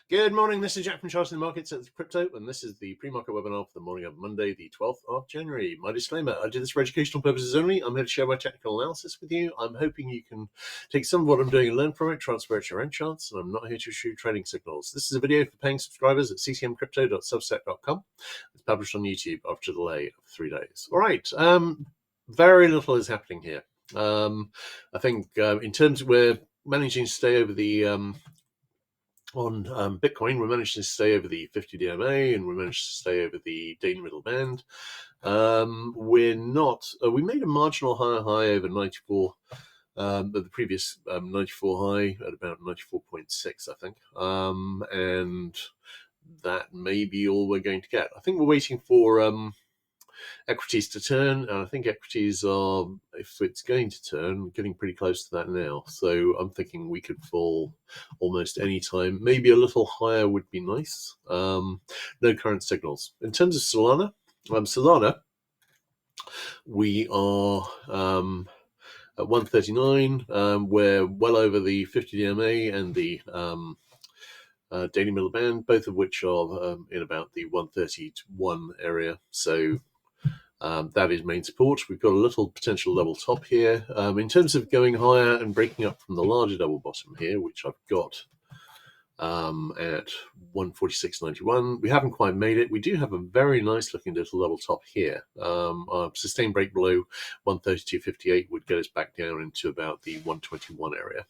Good morning, this is Jack from Charting the Markets at Crypto, and this is the pre-market webinar for the morning of Monday, the 12th of January. My disclaimer, I do this for educational purposes only. I'm here to share my technical analysis with you. I'm hoping you can take some of what I'm doing and learn from it, transfer it to your own charts, and I'm not here to issue trading signals. This is a video for paying subscribers at ccmcrypto.substack.com. It's published on YouTube after a delay of 3 days. All right, very little is happening here. I think in terms of we're managing to stay over the on Bitcoin, we managed to stay over the 50 DMA and we managed to stay over the daily middle band. We're not, we made a marginal high over 94, but the previous 94 high at about 94.6, I think. And that may be all we're going to get. I think we're waiting for equities to turn, and I think equities are, if it's going to turn, getting pretty close to that now. So I'm thinking we could fall almost any time. Maybe a little higher would be nice. No current signals. In terms of Solana, we are at 139. We're well over the 50 DMA and the daily middle band, both of which are in about the 131 area. So that is main support. We've got a little potential double top here. In terms of going higher and breaking up from the larger double bottom here, which I've got at 146.91, we haven't quite made it. We do have a very nice looking little double top here. Our sustained break below 132.58 would get us back down into about the 121 area.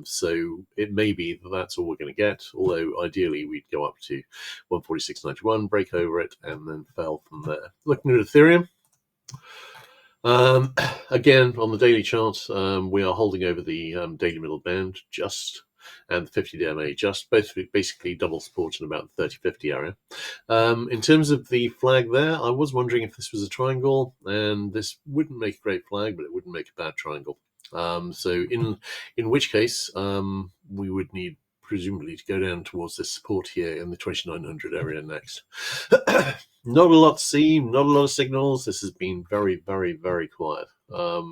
So it may be that that's all we're going to get, although ideally we'd go up to 146.91, break over it, and then fell from there. Looking at Ethereum, again on the daily chart, we are holding over the daily middle band just, and the 50 DMA just, both basically double support in about the 30-50 area. In terms of the flag there, I was wondering if this was a triangle, and this wouldn't make a great flag, but it wouldn't make a bad triangle. So in which case, we would need presumably to go down towards this support here in the 2900 area next. Not a lot to see, not a lot of signals. This has been very, very, very quiet. But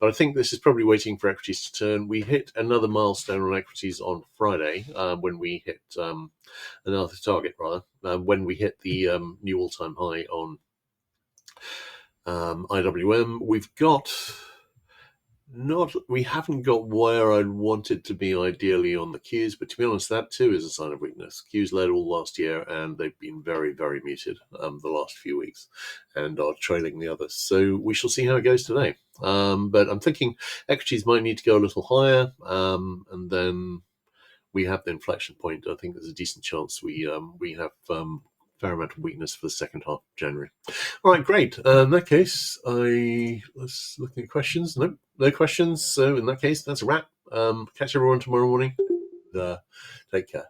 I think this is probably waiting for equities to turn. We hit another milestone on equities on Friday when we hit another target, rather, when we hit the new all-time high on IWM. We haven't got where I'd wanted to be ideally on the Qs, but to be honest, that too is a sign of weakness. Qs led all last year, and they've been very, very muted the last few weeks, and are trailing the others. So we shall see how it goes today. But I'm thinking equities might need to go a little higher, and then we have the inflection point. I think there's a decent chance we have fair amount of weakness for the second half of January. All right, great. In that case, let's look at questions. No questions. So in that case, that's a wrap. Catch everyone tomorrow morning. Take care.